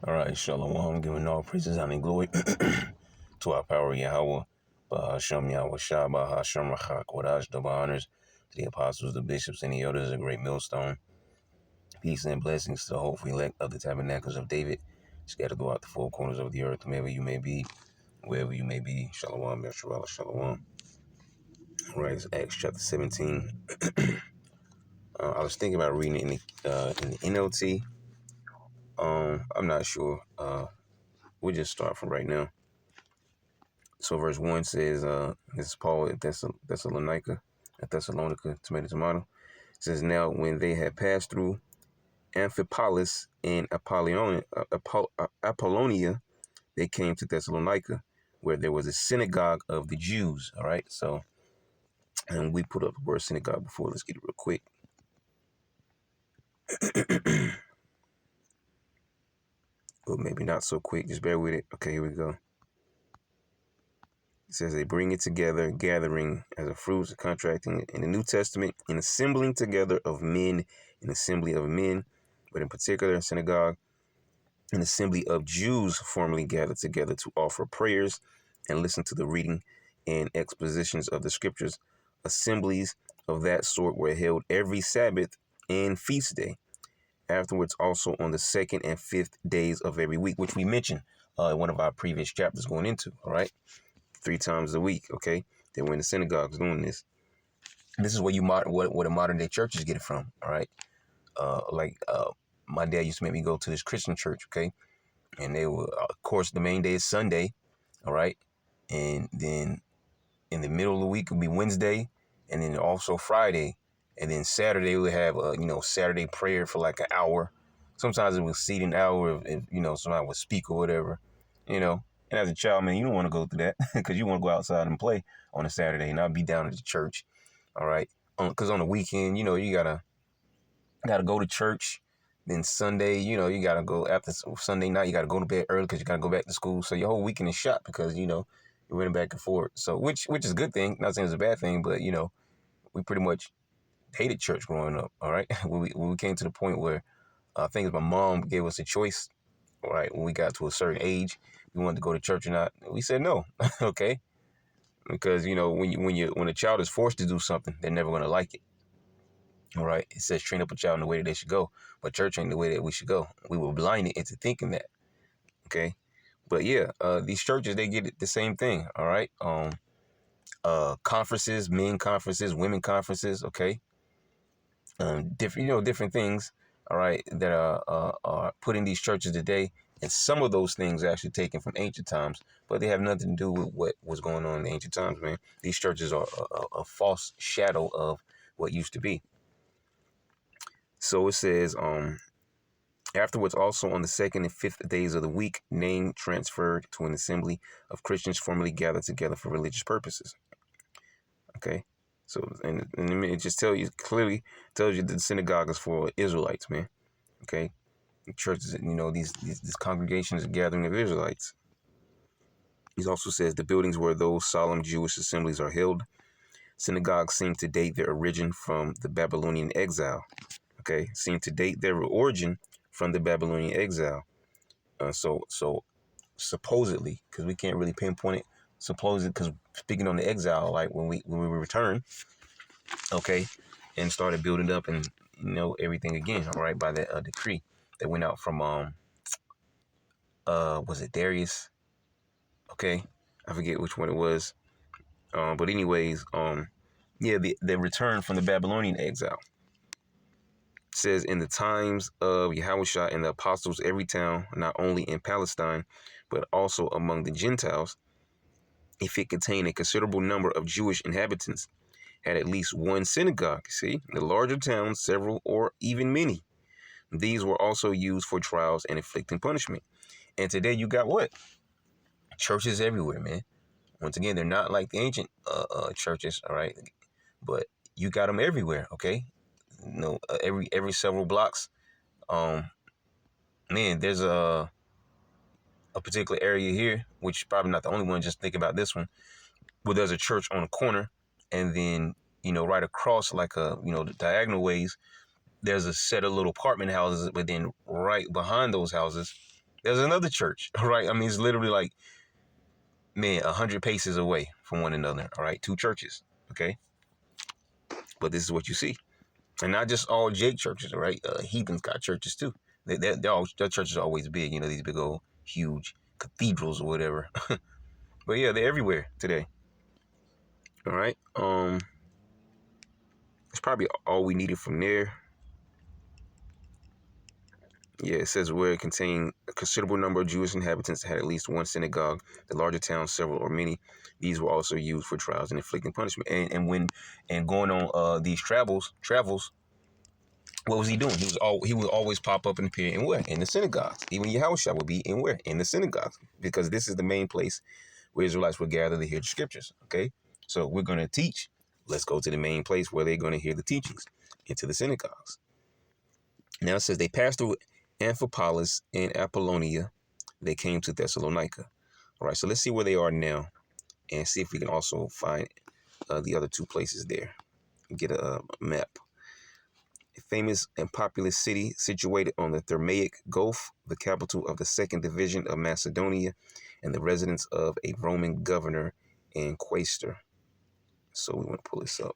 All right, Shalom, giving all praises, honor, and glory to our power, Yahweh, Bahasham Yahweh Shah, Bahasham Rachak, Wadash, double honors to the apostles, the bishops, and the elders, a great millstone. Peace and blessings to the hopeful elect of the tabernacles of David, scattered throughout the four corners of the earth, wherever you may be, wherever you may be. Shalom, Yeshua, Shalom. All right, it's Acts chapter 17. I was thinking about reading it in the NLT. I'm not sure. We'll just start from right now. So verse 1 says, this is Paul at Thessalonica, tomato. It says, now when they had passed through Amphipolis and Apollonia, they came to Thessalonica, where there was a synagogue of the Jews. All right, so, and we put up the word synagogue before. Let's get it real quick. Well, maybe not so quick. Just bear with it. Okay, here we go. It says they bring it together, gathering as a fruit, contracting in the New Testament, an assembling together of men, an assembly of men, but in particular, a synagogue, an assembly of Jews formerly gathered together to offer prayers and listen to the reading and expositions of the scriptures. Assemblies of that sort were held every Sabbath and feast day. Afterwards, also on the second and fifth days of every week, which we mentioned in one of our previous chapters going into, all right? 3 times a week, okay? They were in the synagogues doing this. This is where where the modern day churches get it from, all right? My dad used to make me go to this Christian church, okay? And they were, of course, the main day is Sunday, all right? And then in the middle of the week would be Wednesday, and then also Friday. And then Saturday we have, Saturday prayer for like an hour. Sometimes it was seating hour if somebody would speak or whatever, you know. And as a child, man, you don't want to go through that because you want to go outside and play on a Saturday and not be down at the church, all right? Because on the weekend, you gotta go to church. Then Sunday, you gotta go after Sunday night. You gotta go to bed early because you gotta go back to school. So your whole weekend is shot because you're running back and forth. So which is a good thing. Not saying it's a bad thing, but we pretty much hated church growing up. All right, when we came to the point where I think my mom gave us a choice. All right, when we got to a certain age, we wanted to go to church or not. We said no. Okay, because when a child is forced to do something, they're never gonna like it. All right, it says train up a child in the way that they should go, but church ain't the way that we should go. We were blinded into thinking that. Okay, but yeah, these churches, they get it the same thing. All right, conferences, men conferences, women conferences. Okay, different things. All right, that are put in these churches today, and some of those things are actually taken from ancient times, but they have nothing to do with what was going on in the ancient times, man. These churches are a false shadow of what used to be. So it says, afterwards, also on the second and fifth days of the week, name transferred to an assembly of Christians formerly gathered together for religious purposes. Okay, so and it just tells you that the synagogue is for Israelites, man. Okay, churches, these congregations, are gathering of Israelites. He also says the buildings where those solemn Jewish assemblies are held. Synagogues seem to date their origin from the Babylonian exile. Okay, seem to date their origin from the Babylonian exile. So supposedly, because we can't really pinpoint it, supposedly, because speaking on the exile, like when we return, okay, and started building up and everything again, all right, by that decree that went out from was it Darius? Okay, I forget which one it was. But anyways, yeah, the return from the Babylonian exile. Says in the times of Yahushua and the apostles, every town, not only in Palestine, but also among the Gentiles, if it contained a considerable number of Jewish inhabitants, had at least one synagogue. See, the larger towns, several or even many. These were also used for trials and inflicting punishment. And today you got what? Churches everywhere, man. Once again, they're not like the ancient churches, all right? But you got them everywhere, okay? Every several blocks. Man, there's a particular area here, which is probably not the only one. Just think about this one, where there's a church on a corner, and then right across, like the diagonal ways, there's a set of little apartment houses, but then right behind those houses, there's another church. All right. I mean, it's literally like, man, 100 paces away from one another. All right. Two churches. Okay. But this is what you see. And not just all Jake churches. All right. Heathens got churches too. Their churches are always big. You know, these big old huge cathedrals or whatever. But yeah, they're everywhere today. All right. It's probably all we needed from there. Yeah, it says where it contained a considerable number of Jewish inhabitants that had at least one synagogue. The larger towns, several or many. These were also used for trials and inflicting punishment. And going on these travels, what was he doing? He would always pop up and appear in where? In the synagogues. Even Yahushua would be in where? In the synagogues, because this is the main place where Israelites would gather to hear the scriptures. Okay, so we're going to teach. Let's go to the main place where they're going to hear the teachings, into the synagogues. Now it says they passed through Amphipolis and Apollonia. They came to Thessalonica. All right, so let's see where they are now and see if we can also find the other two places there. Get a map. A famous and populous city situated on the Thermaic Gulf, the capital of the second division of Macedonia, and the residence of a Roman governor and quaestor. So we want to pull this up.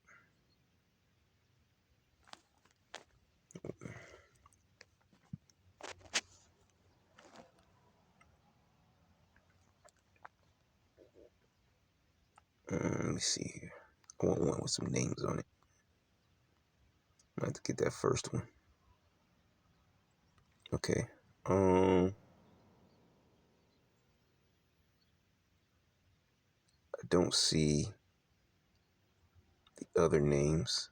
Let me see here. I want one with some names on it. I have to get that first one. Okay. I don't see the other names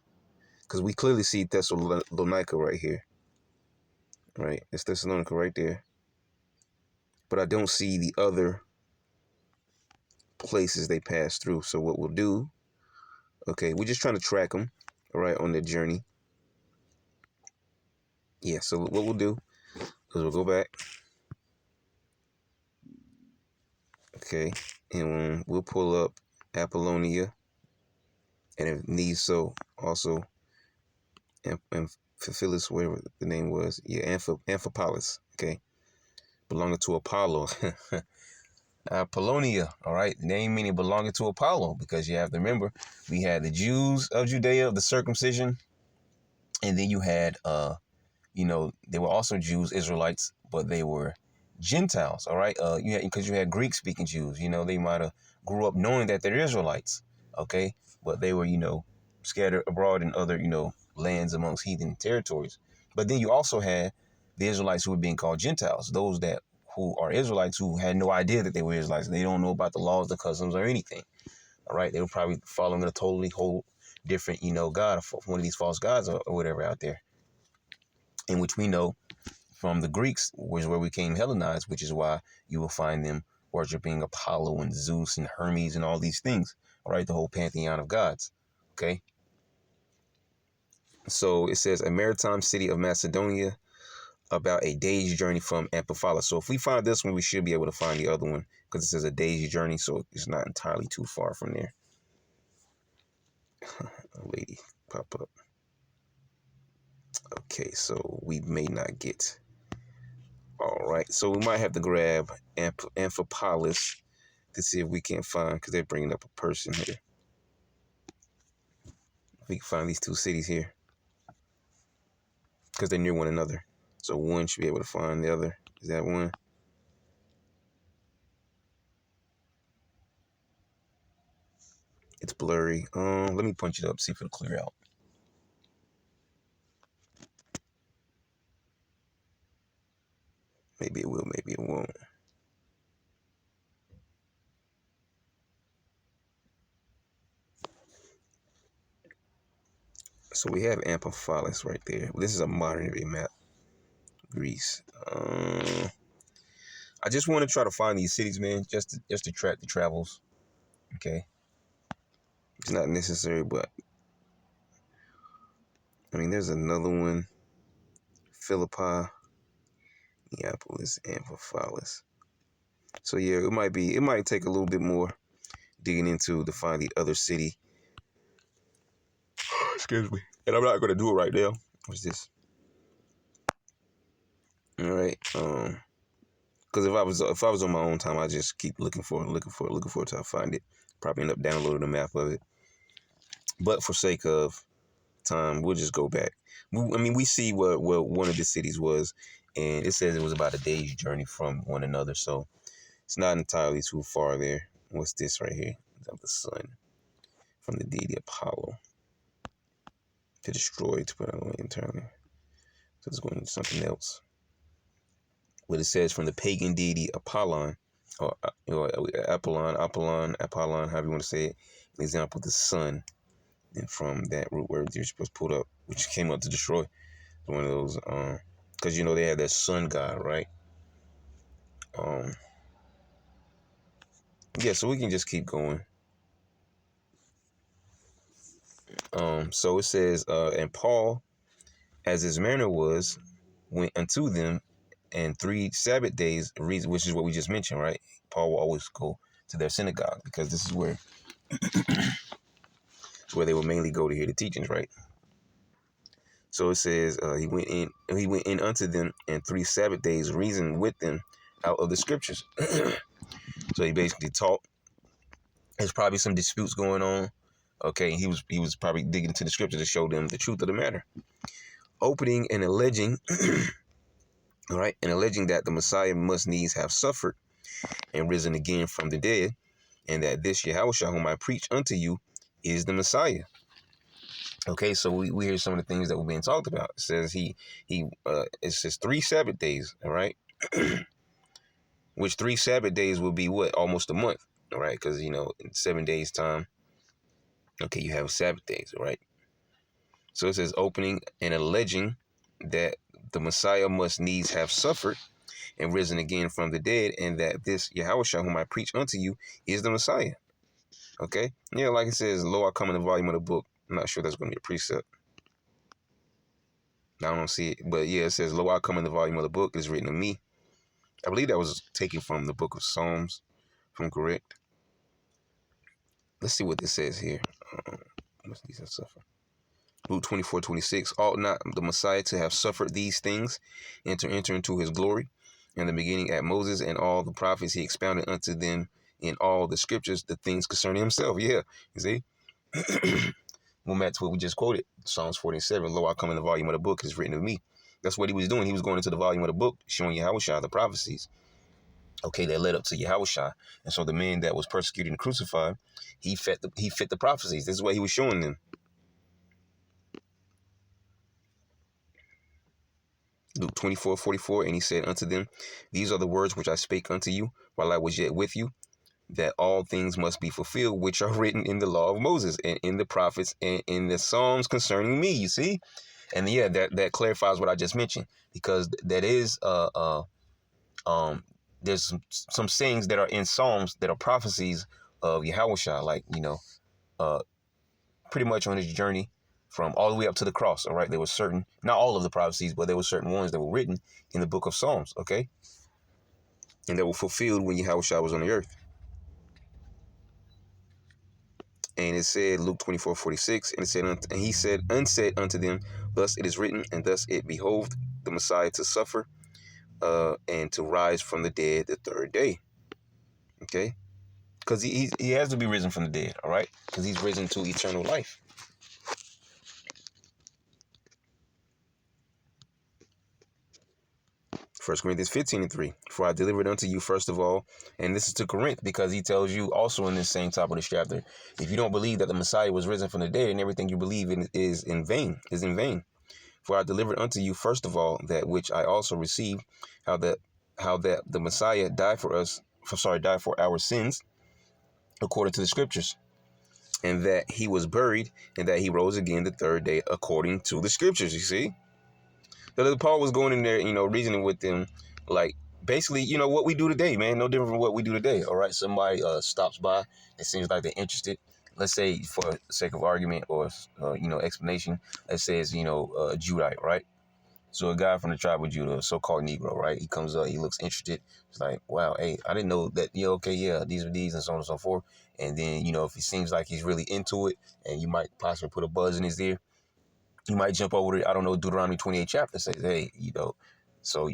because we clearly see Thessalonica right here. Right, it's Thessalonica right there. But I don't see the other places they pass through. So what we'll do, okay, we're just trying to track them, all right, on their journey. Yeah, so what we'll do is we'll go back, okay, and we'll pull up Apollonia, and if needs so, also Amphipolis, whatever the name was, yeah, Amphipolis, okay, belonging to Apollo. Apollonia, all right, name meaning belonging to Apollo, because you have to remember, we had the Jews of Judea, the circumcision, and then you had, they were also Jews, Israelites, but they were Gentiles, all right, because you had Greek-speaking Jews, they might have grew up knowing that they're Israelites, okay, but they were, scattered abroad in other, lands amongst heathen territories. But then you also had the Israelites who were being called Gentiles, those that who are Israelites who had no idea that they were Israelites. They don't know about the laws, the customs, or anything. All right. They were probably following a totally whole different, God, one of these false gods or whatever out there, in which we know from the Greeks was where we came Hellenized, which is why you will find them worshiping Apollo and Zeus and Hermes and all these things. All right. The whole pantheon of gods. Okay. So it says a maritime city of Macedonia, about a day's journey from Amphipolis. So if we find this one, we should be able to find the other one because it says a day's journey, so it's not entirely too far from there. A lady pop up. Okay, so we may not get. All right, so we might have to grab Amphipolis to see if we can find, because they're bringing up a person here. If we can find these two cities here, because they're near one another. So one should be able to find the other. Is that one? It's blurry. Let me punch it up, see if it'll clear out. Maybe it will, maybe it won't. So we have Amphipolis right there. This is a modern day map. Greece. I just want to try to find these cities, man, just to track the travels. Okay. It's not necessary, but I mean, there's another one. Philippi, Neapolis, Amphipolis. So yeah, it might take a little bit more digging into to find the other city. Excuse me. And I'm not gonna do it right now. What's this? All right. Because if I was on my own time, I just keep looking for it till I find it. Probably end up downloading a map of it. But for sake of time, we'll just go back. We see where one of the cities was, and it says it was about a day's journey from one another, so it's not entirely too far there. What's this right here? Of the sun from the deity Apollo to destroy, to put out internally. So it's going to something else. What it says from the pagan deity Apollon, or Apollon, however you want to say it. An example, the sun, and from that root word you're supposed to put up, which came up to destroy. One of those, because they had that sun god, right? Yeah, so we can just keep going. So it says, and Paul, as his manner was, went unto them, and 3 Sabbath days, which is what we just mentioned, right? Paul will always go to their synagogue because this is where they would mainly go to hear the teachings, right? So it says he went in unto them, and 3 Sabbath days reasoned with them out of the scriptures. So he basically taught. There's probably some disputes going on. Okay, he was probably digging into the scripture to show them the truth of the matter. Opening and alleging, all right, and alleging that the Messiah must needs have suffered and risen again from the dead, and that this Yahushua whom I preach unto you is the Messiah. Okay, so we hear some of the things that were being talked about. It says it says 3 Sabbath days, all right, which 3 Sabbath days will be what? Almost a month, all right, because, in 7 days time, okay, you have Sabbath days, all right. So it says opening and alleging that the Messiah must needs have suffered and risen again from the dead, and that this Yahushua whom I preach unto you is the Messiah. Okay? Yeah, like it says, lo, I come in the volume of the book. I'm not sure that's going to be a precept. I don't see it. But yeah, it says, lo, I come in the volume of the book. It's written of me. I believe that was taken from the book of Psalms, if I'm correct. Let's see what this says here. Must needs have suffered. Luke 24:26. Ought not the Messiah to have suffered these things and to enter into his glory? In the beginning at Moses and all the prophets, he expounded unto them in all the scriptures the things concerning himself. Yeah, you see? Well, back to what we just quoted. Psalms 47. Lo, I come in the volume of the book. It's written of me. That's what he was doing. He was going into the volume of the book, showing Yahushua the prophecies. Okay, that led up to Yahushua. And so the man that was persecuted and crucified, he fit the prophecies. This is what he was showing them. Luke 24:44, and he said unto them, these are the words which I spake unto you while I was yet with you, that all things must be fulfilled which are written in the law of Moses and in the prophets and in the Psalms concerning me. You see? And yeah, that clarifies what I just mentioned, because that is there's some sayings that are in Psalms that are prophecies of Yahushua, like, pretty much on his journey from all the way up to the cross. All right, there was certain, not all of the prophecies, but there were certain ones that were written in the book of Psalms. Okay, and that were fulfilled when Yahushua was on the earth. And it said, Luke 24:46, and it said, and he said, unsaid unto them, thus it is written, and thus it behoved the Messiah to suffer, and to rise from the dead the 3rd day. Okay, because he has to be risen from the dead. All right, because he's risen to eternal life. 1 Corinthians 15:3. For I delivered unto you first of all, and this is to Corinth, because he tells you also in this same top of this chapter, if you don't believe that the Messiah was risen from the dead, and everything you believe in is in vain. For I delivered unto you first of all that which I also received, how that the Messiah died for our sins, according to the scriptures, and that he was buried, and that he rose again the 3rd day, according to the scriptures. You see? So Paul was going in there, reasoning with them, like, basically, what we do today, man, no different from what we do today. All right, somebody stops by, it seems like they're interested. Let's say, for the sake of argument or explanation, let's say it's a Judite, right? So a guy from the tribe of Judah, a so-called Negro, right? He comes up, he looks interested. It's like, wow, hey, I didn't know that. Yeah, okay, yeah, these are these, and so on and so forth. And then if he seems like he's really into it, and you might possibly put a buzz in his ear, you might jump over to, I don't know, Deuteronomy 28 chapter, says, hey, So,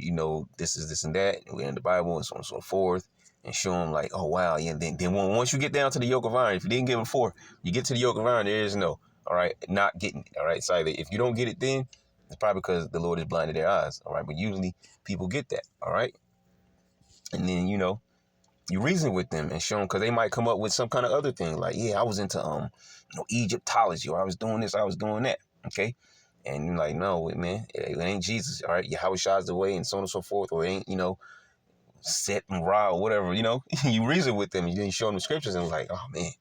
this is this and that. And we're in the Bible and so on and so forth. And show them like, oh, wow. Yeah. Then once you get down to the yoke of iron, if you didn't get it before, you get to the yoke of iron, there is no, all right, not getting it. All right. So either if you don't get it then, it's probably because the Lord has blinded their eyes. All right. But usually people get that. All right. And then, you reason with them and show them, because they might come up with some kind of other thing like, yeah, I was into Egyptology, or I was doing this, I was doing that. Okay. And you're like, no, man, it ain't Jesus. All right. Yahweh Shai's the way and so on and so forth. Or it ain't, Set and Ra or whatever, you reason with them. You didn't show them the scriptures and like, oh man,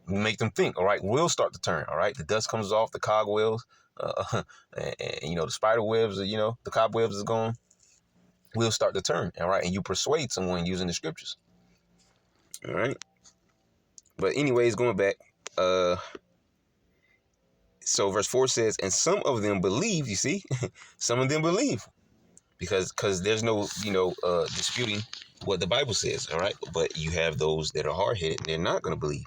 you make them think. All right. Wheels start to turn. All right. The dust comes off the cogwheels. And the spider webs, the cobwebs is gone. Wheels start to turn. All right. And you persuade someone using the scriptures. All right. But anyways, going back, so verse 4 says, and some of them believe, you see, some of them believe because there's no, disputing what the Bible says. All right. But you have those that are hard headed and they're not going to believe.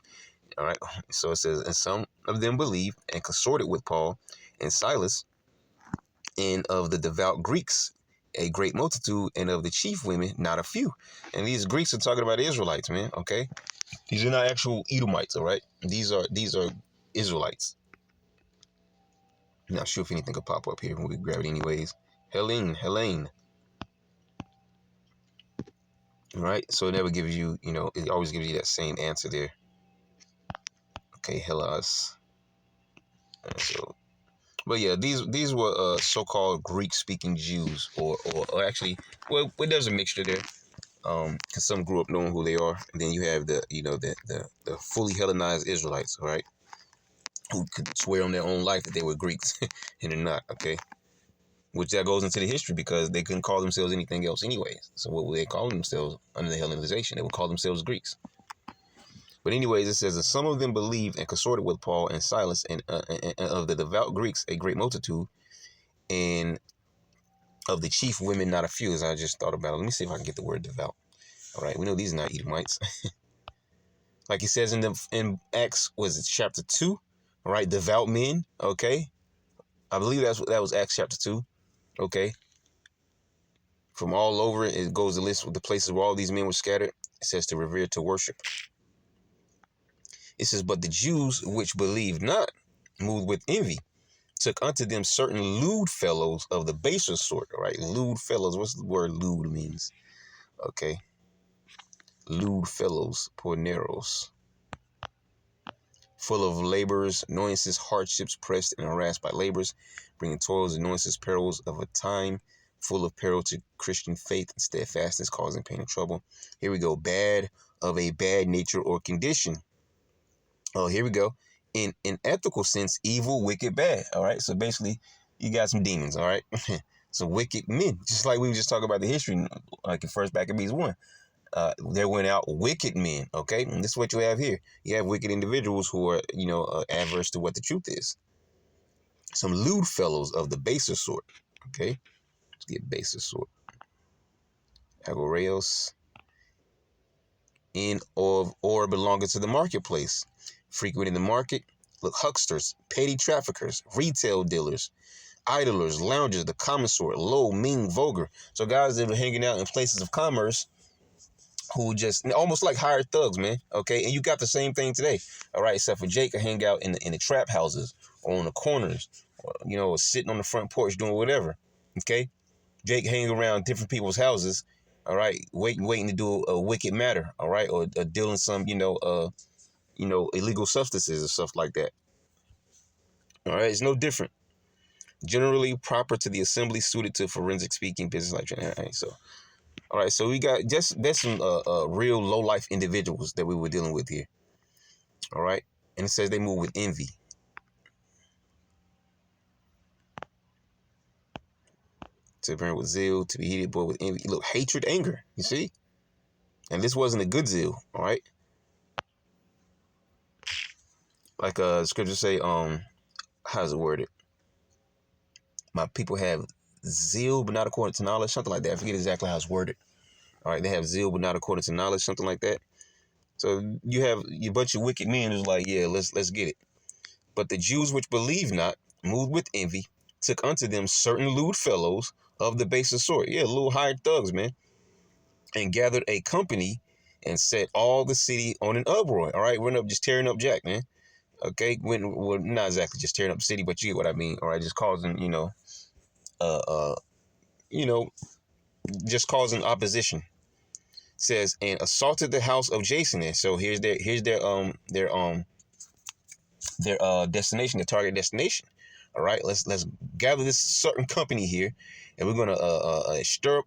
All right. So it says, and some of them believed and consorted with Paul and Silas, and of the devout Greeks, a great multitude, and of the chief women, not a few. And these Greeks are talking about Israelites, man. Okay. These are not actual Edomites, all right? These are Israelites. I'm not sure if anything could pop up here when we grab it anyways. Helene. All right? So it never gives you, it always gives you that same answer there. Okay, Hellas. But yeah, these were so-called Greek-speaking Jews, or actually, well, there's a mixture there. Because some grew up knowing who they are, and then you have the fully Hellenized Israelites, all right, who could swear on their own life that they were Greeks, and they're not, okay? Which that goes into the history because they couldn't call themselves anything else anyways. So what would they call themselves under the Hellenization? They would call themselves Greeks. But anyways, it says, and some of them believed and consorted with Paul and Silas, and of the devout Greeks, a great multitude, and of the chief women, not a few, as I just thought about it. Let me see if I can get the word devout. All right, we know these are not Edomites. Like he says in Acts, was it chapter 2? All right, devout men, okay? I believe that was Acts chapter 2, okay? From all over, it goes to list with the places where all these men were scattered. It says to revere, to worship. It says, but the Jews which believed not, moved with envy, took unto them certain lewd fellows of the baser sort. All right, lewd fellows. What's the word lewd means? Okay. Lewd fellows, porneros. Full of labors, annoyances, hardships, pressed and harassed by labors, bringing toils, annoyances, perils of a time, full of peril to Christian faith and steadfastness, causing pain and trouble. Here we go. Bad, of a bad nature or condition. Oh, here we go. In an ethical sense, evil, wicked, bad. All right. So basically, you got some demons. All right. Some wicked men, just like we were just talking about the history, like in First Maccabees 1. There went out wicked men. Okay. And this is what you have here. You have wicked individuals who are, adverse to what the truth is. Some lewd fellows of the baser sort. Okay. Let's get baser sort. Agoreos. In of or belonging to the marketplace, frequenting the market, look, hucksters, petty traffickers, retail dealers, idlers, loungers, the common sort, low, mean, vulgar. So guys that are hanging out in places of commerce who just almost like hired thugs, man. Okay, and you got the same thing today. All right, except for Jake can hang out in the trap houses or on the corners, or sitting on the front porch doing whatever. Okay, Jake hanging around different people's houses. All right, waiting to do a wicked matter. All right, or dealing some illegal substances or stuff like that. All right, it's no different. Generally proper to the assembly, suited to forensic speaking, business like that. All right, so we got that's some real low life individuals that we were dealing with here. All right, and it says they move with envy. To burn with zeal, to be heated, boy, with envy. Look, hatred, anger. You see, and this wasn't a good zeal. All right, like scripture say, how's it worded? My people have zeal, but not according to knowledge, something like that. I forget exactly how it's worded. All right, they have zeal, but not according to knowledge, something like that. So you have a bunch of wicked men who's like, yeah, let's get it. But the Jews which believe not, moved with envy, took unto them certain lewd fellows of the baser sort. Yeah, little hired thugs, man. And gathered a company and set all the city on an uproar. All right, we're not just tearing up Jack, man. Okay, well, not exactly just tearing up the city, but you get what I mean. All right, just causing, uh, uh, you know, just causing opposition. Says and assaulted the house of Jason. And so here's their destination, their target destination. All right, let's gather this certain company here, and we're gonna stir up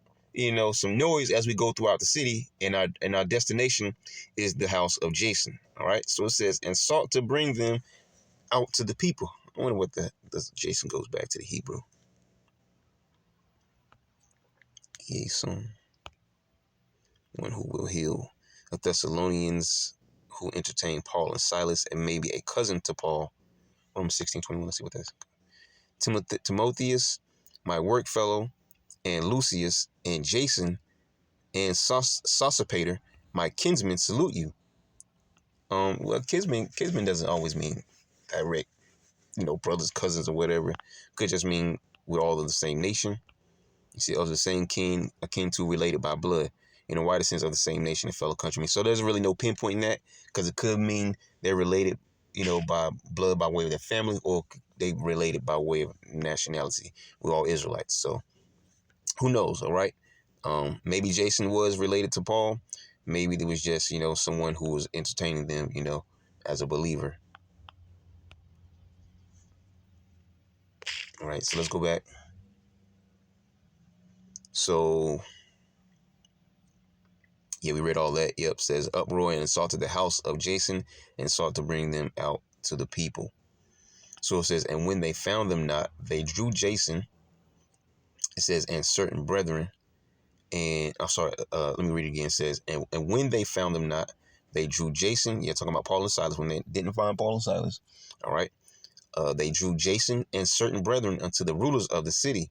some noise as we go throughout the city, and our destination is the house of Jason. All right, so it says and sought to bring them out to the people. I wonder what Jason goes back to the Hebrew. Jason, one who will heal the Thessalonians who entertained Paul and Silas, and maybe a cousin to Paul. Romans 16:21. Let's see what that's. Timotheus, my work fellow, and Lucius, and Jason, and Sosipater, my kinsmen, salute you. Well, kinsmen doesn't always mean direct, brothers, cousins, or whatever. Could just mean we're all of the same nation. You see, of the same kin, akin to, related by blood, in a wider sense of the same nation and fellow countrymen. So there's really no pinpointing that, because it could mean they're related, by blood by way of their family, or they related by way of nationality. We're all Israelites. So who knows, all right? Maybe Jason was related to Paul. Maybe there was just, someone who was entertaining them, as a believer. All right, so let's go back. So, yeah, we read all that. Yep, says uproar and assaulted the house of Jason and sought to bring them out to the people. So it says, and when they found them not, they drew Jason. It says, and certain brethren. And I'm sorry, let me read it again. It says, and when they found them not, they drew Jason. Yeah, talking about Paul and Silas when they didn't find Paul and Silas. All right. They drew Jason and certain brethren unto the rulers of the city,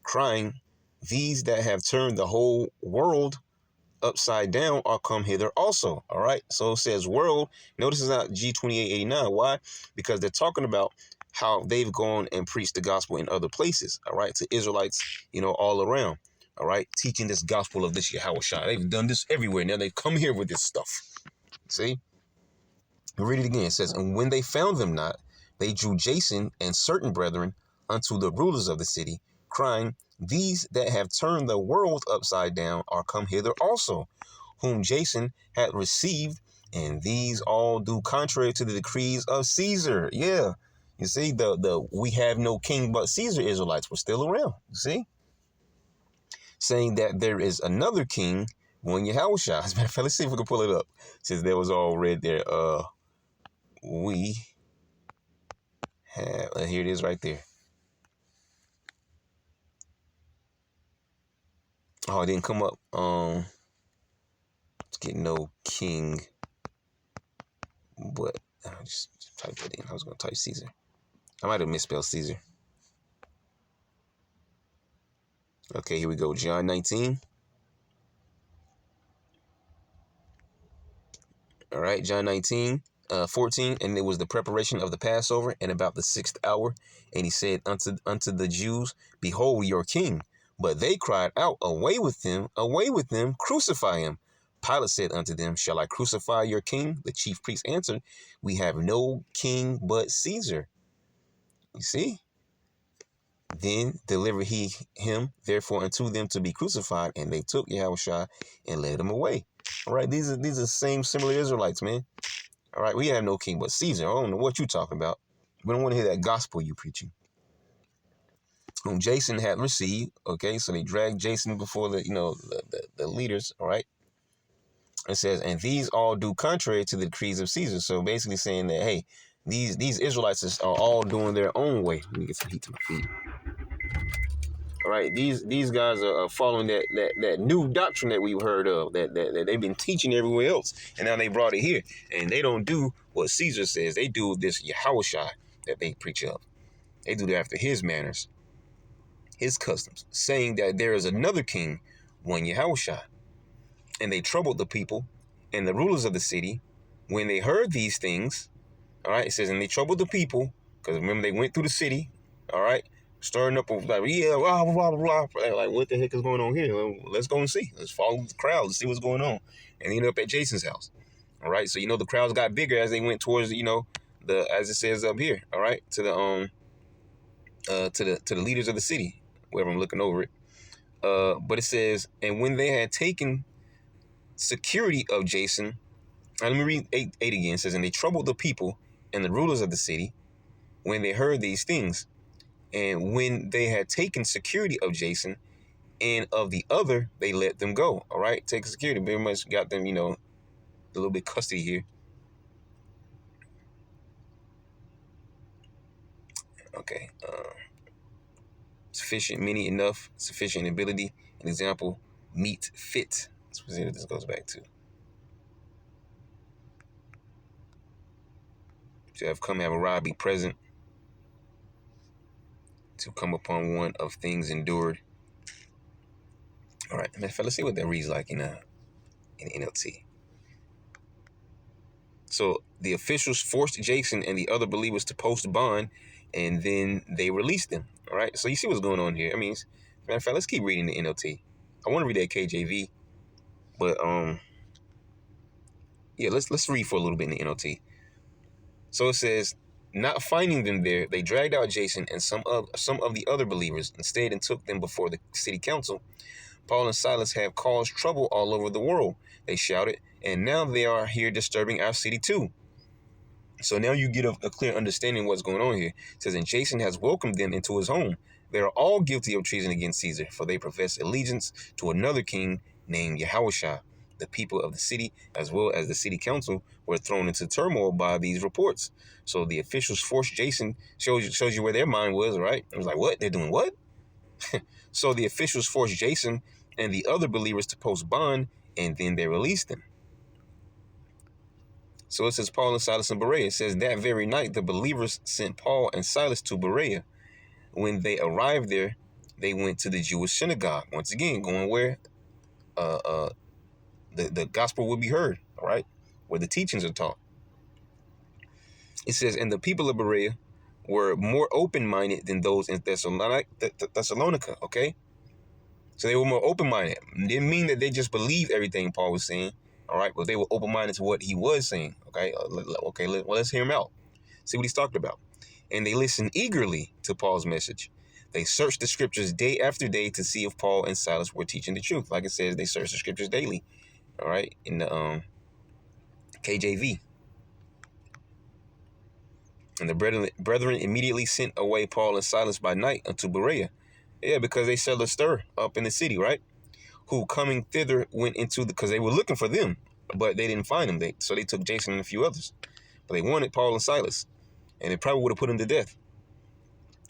crying, these that have turned the whole world upside down are come hither also. All right. So it says world. Notice it's not G2889. Why? Because they're talking about how they've gone and preached the gospel in other places. All right. To Israelites, all around. All right. Teaching this gospel of this Yahweh Shai. They've done this everywhere. Now they've come here with this stuff. See? Read it again. It says, and when they found them not, they drew Jason and certain brethren unto the rulers of the city, crying, these that have turned the world upside down are come hither also, whom Jason had received, and these all do contrary to the decrees of Caesar. Yeah. You see, the we have no king but Caesar Israelites were still around. You see? Saying that there is another king, one Yahushua. As a matter of fact, let's see if we can pull it up. Since there was all read there. We have, here it is right there. Oh, it didn't come up. Let's get no king. But I just typed it in. I was going to type Caesar. I might have misspelled Caesar. Okay, here we go. John 19. All right, John 19, 14. And it was the preparation of the Passover and about the 6th hour. And he said unto the Jews, behold your king. But they cried out, away with them, crucify him. Pilate said unto them, shall I crucify your king? The chief priests answered, we have no king but Caesar. You see? Then delivered he him, therefore, unto them to be crucified, and they took Yahushua and led him away. All right, these are the same similar Israelites, man. All right, we have no king but Caesar. I don't know what you're talking about. We don't want to hear that gospel you preaching. Whom Jason had received. Okay, so they dragged Jason before the leaders. All right. It says, and these all do contrary to the decrees of Caesar. So basically saying that, hey, these Israelites are all doing their own way. Let me get some heat to my feet. All right, these guys are following that new doctrine that we've heard of, that they've been teaching everywhere else, and now they brought it here, and they don't do what Caesar says. They do this Yahushua that they preach of. They do it after his manners, his customs, saying that there is another king, one Yahushua. And they troubled the people and the rulers of the city when they heard these things. All right, it says, and they troubled the people, because remember they went through the city, all right, stirring up, like, yeah, blah, blah, blah, blah. Like, what the heck is going on here? Let's go and see. Let's follow the crowd and see what's going on. And they ended up at Jason's house. All right. So, the crowds got bigger as they went towards, as it says up here. All right. To the leaders of the city, wherever I'm looking over it. But it says, and when they had taken security of Jason, let me read 8 again. It says, and they troubled the people and the rulers of the city when they heard these things. And when they had taken security of Jason and of the other, they let them go. All right, take security. Very much got them, a little bit custody here. Okay. Sufficient, many, enough, sufficient ability. An example, meet, fit. That's what this goes back to. To have come, have arrived, be present. To come upon one of things endured. All right, let's see what that reads like in NLT. So the officials forced Jason and the other believers to post bond, and then they released them. All right, so you see what's going on here. I mean, matter of fact, let's keep reading the NLT. I want to read that KJV, but yeah, let's read for a little bit in the NLT. So it says, not finding them there, they dragged out Jason and some of the other believers instead and took them before the city council. Paul and Silas have caused trouble all over the world, they shouted, and now they are here disturbing our city too. So now you get a clear understanding of what's going on here. It says, and Jason has welcomed them into his home. They are all guilty of treason against Caesar, for they profess allegiance to another king named Yahushua. The people of the city, as well as the city council, were thrown into turmoil by these reports. So the officials forced Jason, shows you where their mind was, right? It was like, what? They're doing what? So the officials forced Jason and the other believers to post bond, and then they released them. So it says Paul and Silas in Berea. It says that very night the believers sent Paul and Silas to Berea. When they arrived there, they went to the Jewish synagogue. Once again, going where the gospel would be heard, all right? Where the teachings are taught. It says, and the people of Berea were more open-minded than those in Thessalonica, okay? So they were more open-minded. Didn't mean that they just believed everything Paul was saying, all right? But they were open-minded to what he was saying, okay? Let's hear him out. See what he's talking about. And they listened eagerly to Paul's message. They searched the scriptures day after day to see if Paul and Silas were teaching the truth. Like it says, they searched the scriptures daily, all right, in the KJV. And the brethren immediately sent away Paul and Silas by night unto Berea. Yeah, because they set a stir up in the city, right? Who coming thither went into because they were looking for them, but they didn't find them. So they took Jason and a few others. But they wanted Paul and Silas, and they probably would have put them to death.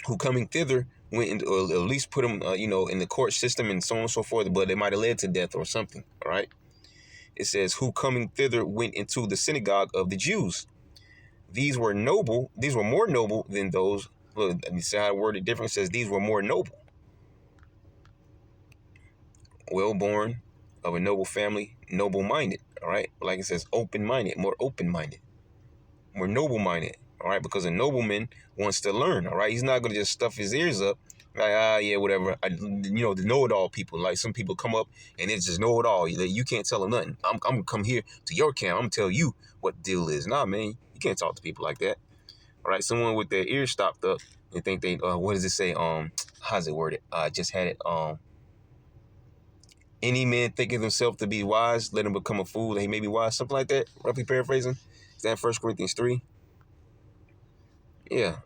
Who coming thither went into, or at least put them, in the court system and so on and so forth, but they might have led to death or something, all right? It says, who coming thither went into the synagogue of the Jews. These were more noble than those. Look, let me see how I worded different. It says these were more noble. Well-born, of a noble family, noble-minded, all right? Like it says, open-minded, more open-minded, more noble-minded, all right? Because a nobleman wants to learn, all right? He's not going to just stuff his ears up, like, yeah, whatever. The know-it-all people. Like some people come up and it's just know-it-all. You can't tell them nothing. I'm going to come here to your camp. I'm going to tell you what the deal is. Nah, man, you can't talk to people like that, all right? Someone with their ears stopped up and think they, what does it say? How's it worded? I just had it, any man thinking himself to be wise, let him become a fool that he may be wise. Something like that, roughly paraphrasing. Is that 1 Corinthians 3? Yeah,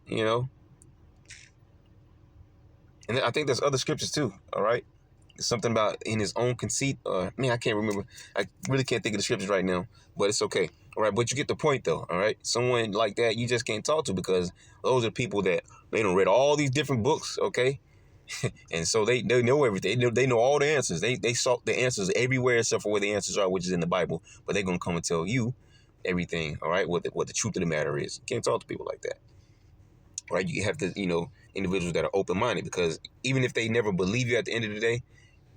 And I think there's other scriptures too, all right? Something about in his own conceit. I can't remember. I really can't think of the scriptures right now, but it's okay. All right, but you get the point though, all right? Someone like that you just can't talk to because those are people that they don't read all these different books, okay? And so they know everything. They know all the answers. They sought the answers everywhere except for where the answers are, which is in the Bible. But they're going to come and tell you everything, all right, what the truth of the matter is. You can't talk to people like that, right? You have to, individuals that are open-minded because even if they never believe you at the end of the day,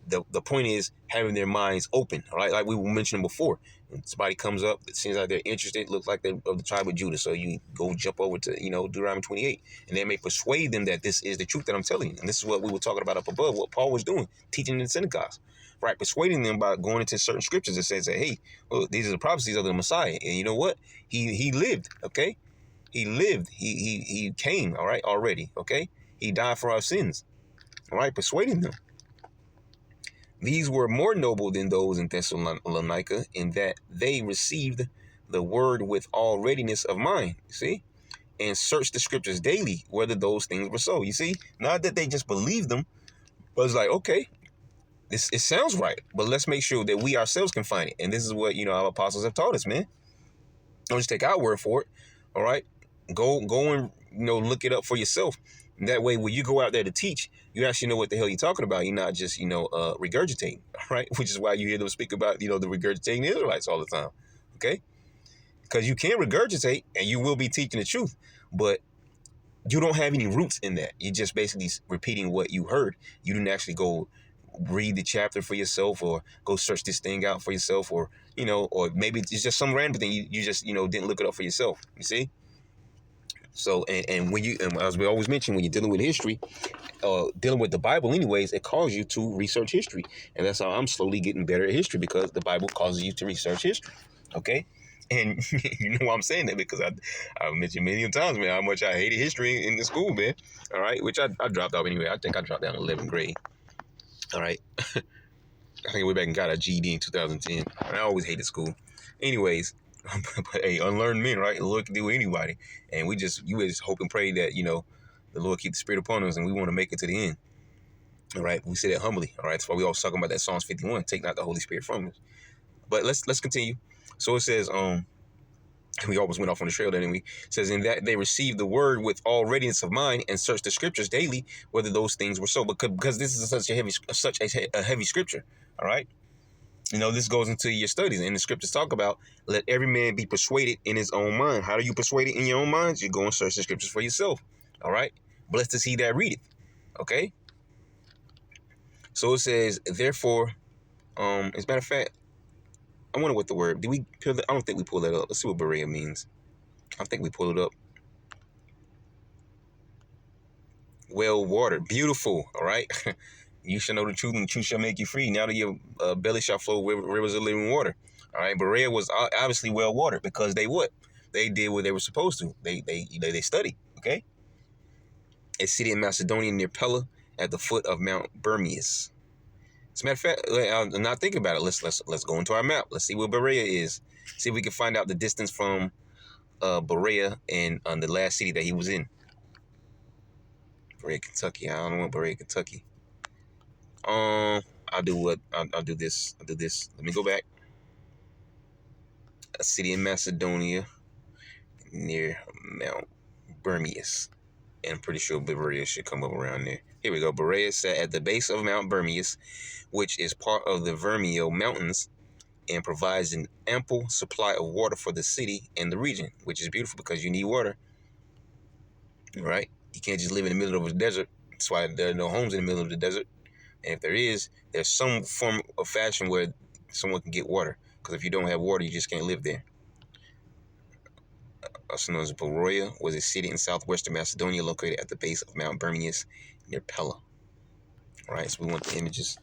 the point is having their minds open, all right? Like we were mentioning before. When somebody comes up, it seems like they're interested, looks like they're of the tribe of Judah. So you go jump over to, Deuteronomy 28, and they may persuade them that this is the truth that I'm telling you. And this is what we were talking about up above, what Paul was doing, teaching in the synagogues, right? Persuading them by going into certain scriptures that says that, hey, well, these are the prophecies of the Messiah. And you know what? He lived, okay? He lived. He came, all right, already, okay? He died for our sins, all right? Persuading them. These were more noble than those in Thessalonica in that they received the word with all readiness of mind, you see, and searched the scriptures daily whether those things were so. You see, not that they just believed them, but it's like, okay, it sounds right, but let's make sure that we ourselves can find it. And this is what, our apostles have taught us, man. Don't just take our word for it, all right? Go and, look it up for yourself. And that way, when you go out there to teach, you actually know what the hell you're talking about. You're not just, regurgitating, right? Which is why you hear them speak about, the regurgitating Israelites all the time, okay? Because you can regurgitate and you will be teaching the truth, but you don't have any roots in that. You're just basically repeating what you heard. You didn't actually go read the chapter for yourself or go search this thing out for yourself, or, or maybe it's just some random thing. You just, didn't look it up for yourself. You see? So, and when and as we always mention, when you're dealing with history, dealing with the Bible anyways, it calls you to research history. And that's how I'm slowly getting better at history, because the Bible causes you to research history. Okay? And you know why I'm saying that, because I've mentioned many times, man, how much I hated history in the school, man. All right? Which I dropped off anyway. I think I dropped down to 11th grade. All right? I think I went back and got a GED in 2010. I always hated school. Anyways, but hey, unlearned men, right? The Lord can do with anybody. And you just hope and pray that, the Lord keep the spirit upon us, and we want to make it to the end. All right? We say that humbly. All right? That's why we always talking about that Psalms 51, take not the Holy Spirit from us. But let's continue. So it says, we always went off on the trail, didn't we? It says, in that they received the word with all readiness of mind and searched the scriptures daily whether those things were so. Because this is such a heavy scripture. All right? This goes into your studies, and the scriptures talk about let every man be persuaded in his own mind. How do you persuade it in your own minds? You go and search the scriptures for yourself. All right? Blessed is he that readeth. Okay? So it says, therefore, as a matter of fact, I wonder what the word, I don't think we pulled that up. Let's see what Berea means. I think we pulled it up. Well watered. Beautiful. All right? You shall know the truth, and the truth shall make you free. Now that your belly shall flow rivers of living water. All right? Berea was obviously well watered, because they what? They did what they were supposed to. They studied. Okay? A city in Macedonia near Pella at the foot of Mount Bermius. As a matter of fact, I'm not thinking about it. Let's go into our map. Let's see where Berea is. See if we can find out the distance from Berea and the last city that he was in. Berea, Kentucky. I don't know Berea, Kentucky. I'll do this. Let me go back. A city in Macedonia near Mount Bermius. And I'm pretty sure Berea should come up around there. Here we go. Berea sat at the base of Mount Bermius, which is part of the Vermio Mountains, and provides an ample supply of water for the city and the region, which is beautiful because you need water. Right? You can't just live in the middle of a desert. That's why there are no homes in the middle of the desert. And if there is, there's some form of fashion where someone can get water. Because if you don't have water, you just can't live there. Also known as Beroia, was a city in southwestern Macedonia located at the base of Mount Bermius near Pella. All right, so we want the images.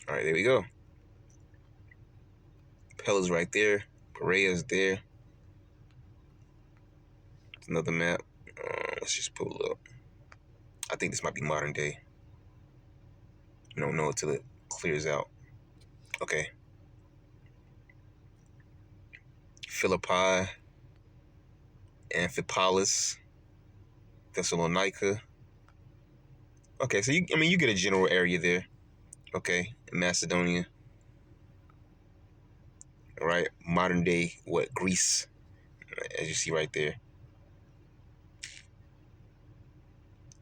All right, there we go. Pella's right there. Berea's there. It's another map. Let's just pull it up. I think this might be modern day. We don't know until it clears out. Okay. Philippi, Amphipolis, Thessalonica. Okay, so you get a general area there. Okay, Macedonia. All right, modern day, Greece, as you see right there.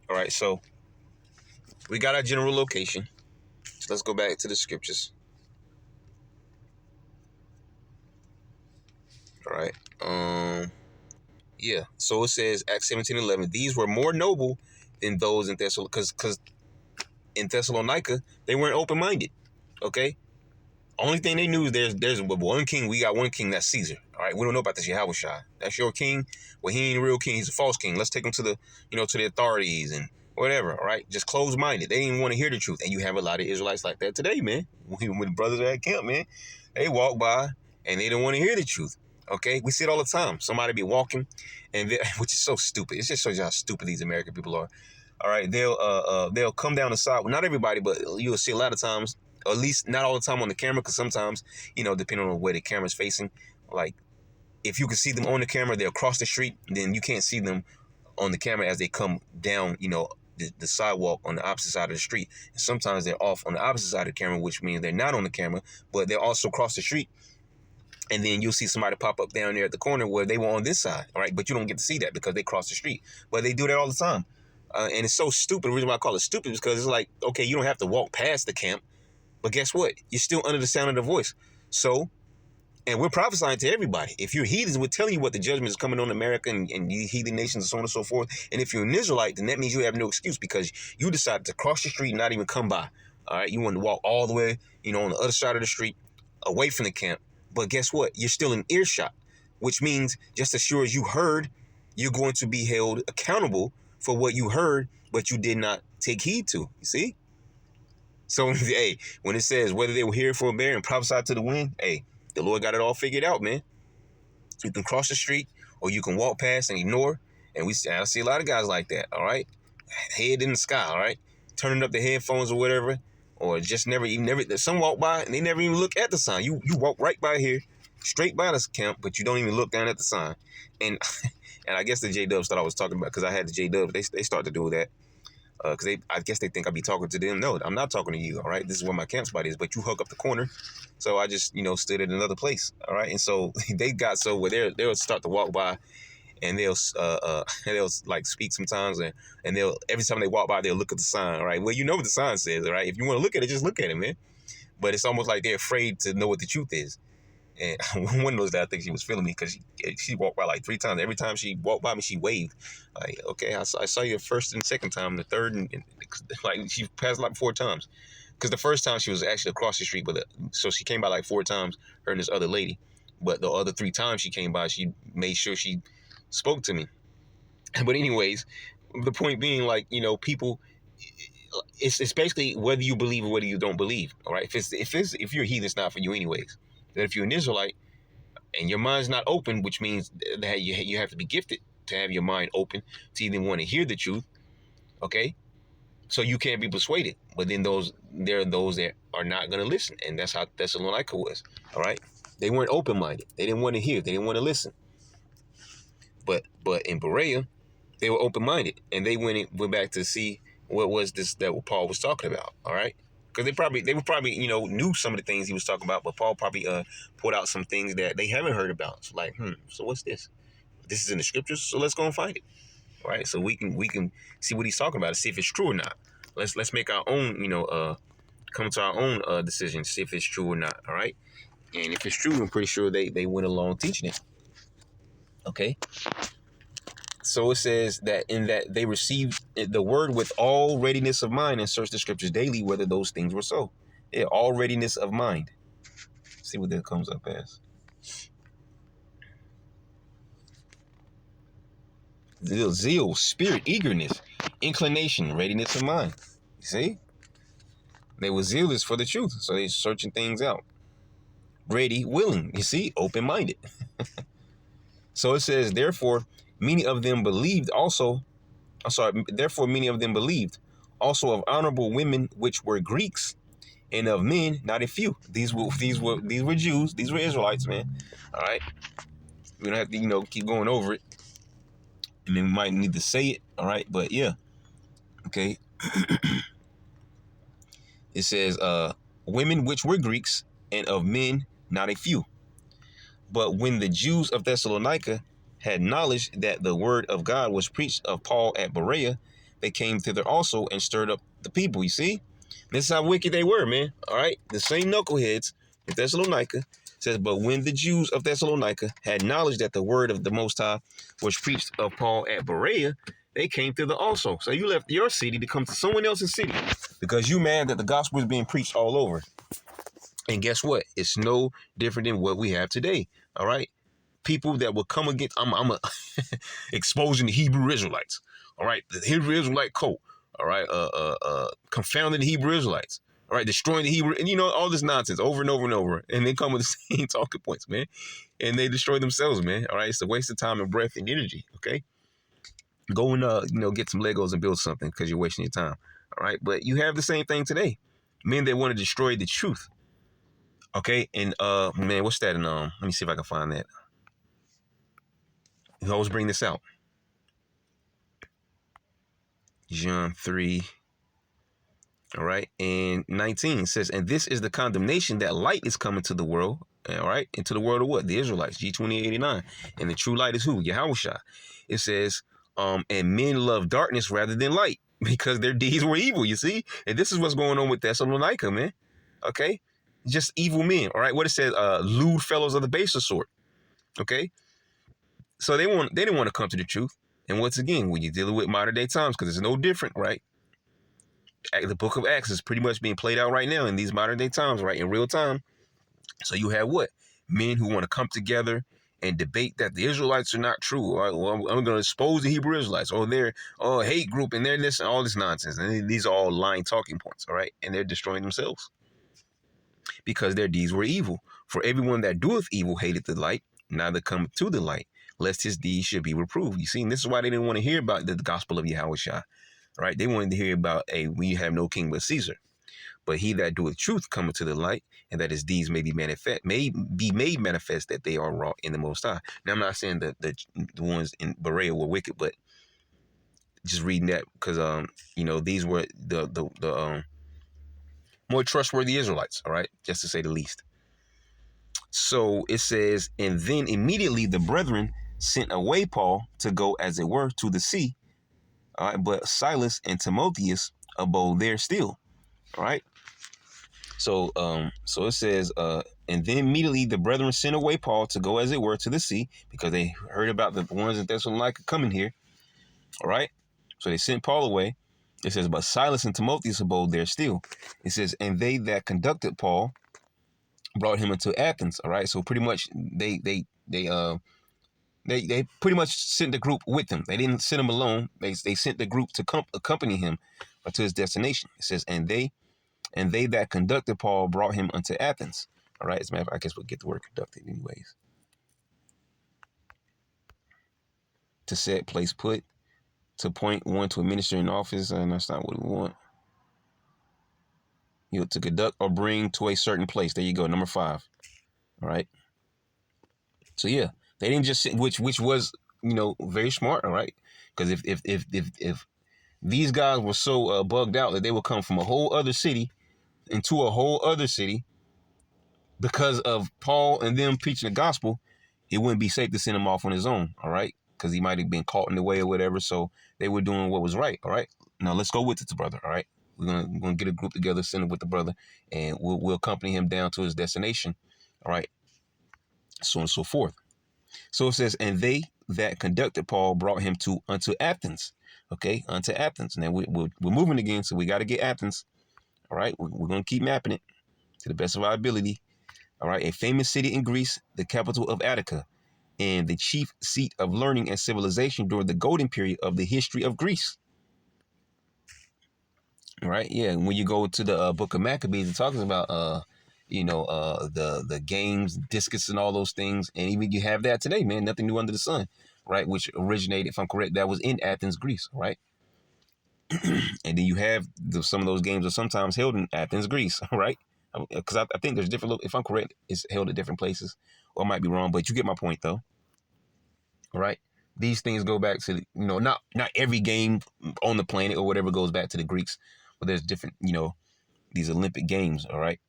All right, so we got our general location. So let's go back to the scriptures. All right, yeah. So it says, Acts 17:11. These were more noble in those in Thessalonica, because in Thessalonica they weren't open-minded. Okay, only thing they knew is there's one king. We got one king, that's Caesar. All right, we don't know about this Yahushua. That's your king. Well, he ain't a real king. He's a false king. Let's take him to the to the authorities and whatever. All right, just closed-minded. They didn't want to hear the truth, and you have a lot of Israelites like that today, man. When the brothers are at camp, man, they walk by and they don't want to hear the truth. Okay, we see it all the time. Somebody be walking, and which is so stupid. It just shows you how stupid these American people are. All right, they'll come down the side. Well, not everybody, but you'll see a lot of times. Or at least not all the time on the camera, because sometimes, depending on where the camera's facing, like if you can see them on the camera, they'll cross the street, then you can't see them on the camera as they come down, the sidewalk on the opposite side of the street. And sometimes they're off on the opposite side of the camera, which means they're not on the camera, but they'll also cross the street. And then you'll see somebody pop up down there at the corner where they were on this side, all right? But you don't get to see that because they cross the street. But they do that all the time. And it's so stupid. The reason why I call it stupid is because it's like, okay, you don't have to walk past the camp. But guess what? You're still under the sound of the voice. So, and we're prophesying to everybody. If you're heathens, we're telling you what the judgment is coming on America and the heathen nations and so on and so forth. And if you're an Israelite, then that means you have no excuse because you decided to cross the street and not even come by. All right? You want to walk all the way, on the other side of the street, away from the camp. But guess what? You're still in earshot, which means just as sure as you heard, you're going to be held accountable for what you heard, but you did not take heed to. You see? So, hey, when it says whether they were here for a bear and prophesied to the wind, hey, the Lord got it all figured out, man. You can cross the street or you can walk past and ignore. And I see a lot of guys like that, all right? Head in the sky, all right? Turning up the headphones or whatever. Or just never. Some walk by and they never even look at the sign. You walk right by here, straight by this camp, but you don't even look down at the sign. And and I guess the J-Dubs thought I was talking about, because I had the J-Dubs, they start to do that. Because I guess they think I'd be talking to them. No, I'm not talking to you, all right? This is where my camp spot is, but you hook up the corner. So I just, stood at another place, all right? And so they got so where they'll start to walk by and they'll like speak sometimes and they'll, every time they walk by, they'll look at the sign, all right? Well, you know what the sign says, all right? If you want to look at it, just look at it, man. But it's almost like they're afraid to know what the truth is. And one of those that I think she was feeling me because she walked by like 3 times. Every time she walked by me, she waved. Like, okay, I saw you the first and second time, the third, and like she passed like 4 times. Because the first time she was actually across the street, so she came by like 4 times, her and this other lady. But the other 3 times she came by, she made sure she spoke to me. But anyways, the point being, like, people, it's basically whether you believe or whether you don't believe. All right, if you're a heathen, it's not for you anyways. That if you're an Israelite and your mind's not open, which means that you have to be gifted to have your mind open to even want to hear the truth, okay? So you can't be persuaded. But then there are those that are not going to listen, and that's how Thessalonica was, all right? They weren't open-minded. They didn't want to hear. They didn't want to listen. But in Berea, they were open-minded, and they went back to see what was this that Paul was talking about, all right? Because they were probably knew some of the things he was talking about, but Paul probably pulled out some things that they haven't heard about. So like, so what's this? This is in the scriptures, so let's go and find it. All right, so we can see what he's talking about and see if it's true or not. Let's make our own, come to our own decision, see if it's true or not. All right, and if it's true, I'm pretty sure they went along teaching it. Okay. So it says that in that they received the word with all readiness of mind and searched the scriptures daily whether those things were so. Yeah, all readiness of mind. See what that comes up as. Zeal, spirit, eagerness, inclination, readiness of mind. You see? They were zealous for the truth, so they're searching things out. Ready, willing. You see? Open-minded. So it says, therefore, many of them believed also. Therefore, many of them believed also of honorable women which were Greeks, and of men not a few. These were Jews. These were Israelites, man. All right. We don't have to keep going over it, and then we might need to say it. All right, but yeah. Okay. It says women which were Greeks, and of men not a few. But when the Jews of Thessalonica had knowledge that the word of God was preached of Paul at Berea, they came thither also and stirred up the people. You see? This is how wicked they were, man. All right? The same knuckleheads in Thessalonica says, but when the Jews of Thessalonica had knowledge that the word of the Most High was preached of Paul at Berea, They came thither also. So you left your city to come to someone else's city because you mad that the gospel is being preached all over. And guess what? It's no different than what we have today. All right. People that will come against, I'm exposing the Hebrew Israelites. All right. The Hebrew Israelite cult. All right. Confounding the Hebrew Israelites. All right. Destroying the Hebrew, and all this nonsense over and over and over. And they come with the same talking points, man. And they destroy themselves, man. All right. It's a waste of time and breath and energy. Okay. Go and get some Legos and build something because you're wasting your time. All right. But you have the same thing today. Men that want to destroy the truth. Okay. And man, what's that in let me see if I can find that. You always bring this out. John 3, all right, and 19 says, and this is the condemnation that light is coming to the world, all right, into the world of what? The Israelites, G2889. And the true light is who? Yahushua. It says, and men love darkness rather than light because their deeds were evil, you see? And this is what's going on with Thessalonica, man, okay? Just evil men, all right? What it says, lewd fellows of the baser sort, okay? So they didn't want to come to the truth. And once again, when you're dealing with modern day times, because it's no different, right? The book of Acts is pretty much being played out right now in these modern day times, right? In real time. So you have what? Men who want to come together and debate that the Israelites are not true. Right? Well, I'm going to expose the Hebrew Israelites, or they're hate group, and they're this and all this nonsense. And these are all lying talking points, all right? And they're destroying themselves because their deeds were evil. For everyone that doeth evil hated the light, neither cometh to the light, lest his deeds should be reproved. You see, and this is why they didn't want to hear about the gospel of Yahushua, right? They wanted to hear about, we have no king but Caesar. But he that doeth truth cometh to the light, and that his deeds may be made manifest that they are wrought in the Most High. Now, I'm not saying that the ones in Berea were wicked, but just reading that because these were the more trustworthy Israelites, all right, just to say the least. So it says, and then immediately the brethren sent away Paul to go, as it were, to the sea. All right, but Silas and Timotheus abode there still. All right. So it says, and then immediately the brethren sent away Paul to go, as it were, to the sea, because they heard about the ones in Thessalonica coming here. All right. So they sent Paul away. It says, but Silas and Timotheus abode there still. It says, and they that conducted Paul brought him into Athens. All right. So pretty much they pretty much sent the group with him. They didn't send him alone. They sent the group to accompany him to his destination. It says, and they that conducted Paul brought him unto Athens. All right. As a matter of fact, I guess we'll get the word conducted anyways. To set, place, put, to appoint one to administer in office, and that's not what we want. To conduct or bring to a certain place. There you go. Number 5. All right. So yeah, they didn't just sit, which was very smart. All right, because if these guys were so bugged out that they would come from a whole other city into a whole other city because of Paul and them preaching the gospel, it wouldn't be safe to send him off on his own. All right, because he might have been caught in the way or whatever. So they were doing what was right. All right, now let's go with it, brother. All right, we're gonna get a group together, send it with the brother, and we'll accompany him down to his destination. All right, so on and so forth. So it says, and they that conducted Paul brought him unto Athens. Okay, unto Athens. Now we're moving again, so we got to get Athens. All right, we're going to keep mapping it to the best of our ability. All right, a famous city in Greece, the capital of Attica, and the chief seat of learning and civilization during the golden period of the history of Greece. All right, yeah, when you go to the book of Maccabees, it talks about the games, discus, and all those things, and even you have that today, man. Nothing new under the sun, right? Which originated, if I'm correct, that was in Athens, Greece, right? And then you have some of those games are sometimes held in Athens, Greece, right? Because I think there's different. If I'm correct, it's held at different places, or I might be wrong, but you get my point, though. All right. These things go back to not every game on the planet or whatever goes back to the Greeks, but there's different these Olympic games, all right.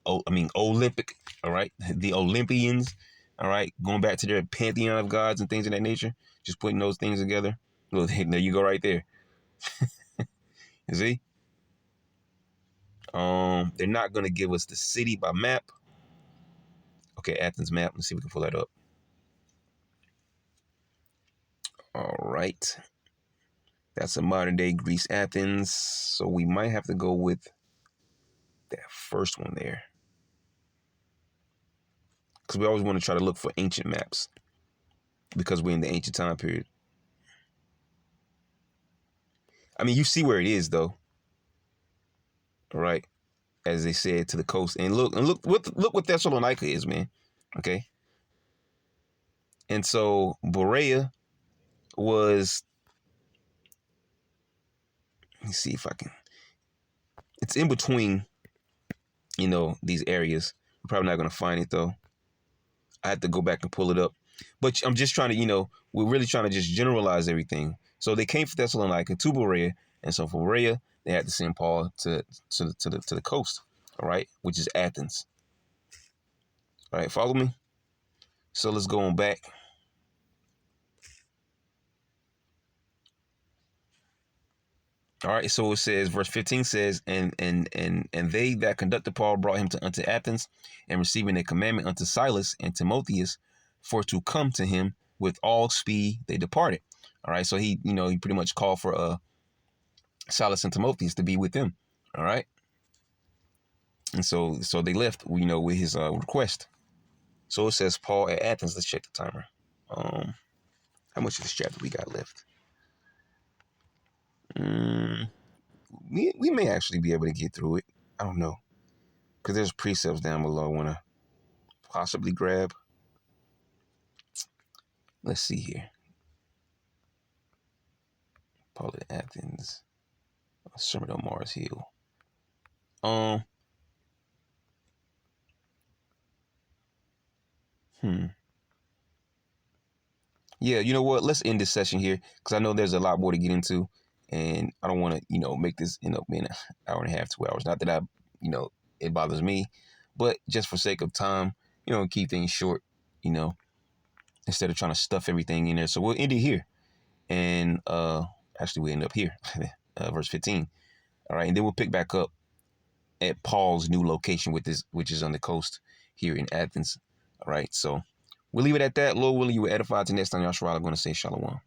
Olympic, all right? The Olympians, all right? Going back to their pantheon of gods and things of that nature, just putting those things together. Well, there you go right there. You see? They're not going to give us the city by map. Okay, Athens map. Let's see if we can pull that up. All right. That's a modern day Greece, Athens. So we might have to go with that first one there. Because we always want to try to look for ancient maps. Because we're in the ancient time period. I mean, you see where it is, though. All right. As they said, to the coast. And look what Thessalonica is, man. Okay. And so Berea was, let me see if I can, it's in between, these areas. I'm probably not going to find it, though. I have to go back and pull it up. But I'm just trying to, we're really trying to just generalize everything. So they came from Thessalonica to Berea. And so for Berea, they had to send Paul to the coast, all right, which is Athens. All right, follow me? So let's go on back. All right, so it says, verse 15 says, and they that conducted Paul brought him unto Athens, and receiving a commandment unto Silas and Timotheus for to come to him with all speed, they departed. All right, so he pretty much called for Silas and Timotheus to be with them. All right, and so they left, with his request. So it says Paul at Athens. Let's check the timer. How much of this chapter we got left? We may actually be able to get through it. I don't know. Because there's precepts down below I want to possibly grab. Let's see here. Paul at Athens. Sermon on Mars Hill. Yeah, you know what? Let's end this session here because I know there's a lot more to get into, and I don't want to, make this end up being an hour and a half, 2 hours. Not that it bothers me, but just for sake of time, keep things short, instead of trying to stuff everything in there. So we'll end it here, and actually we end up here, verse 15. All right, and then we'll pick back up at Paul's new location which is on the coast here in Athens. All right, so we'll leave it at that. Lord willing, you will edify to next time. Yahshua, I'm going to say shalom.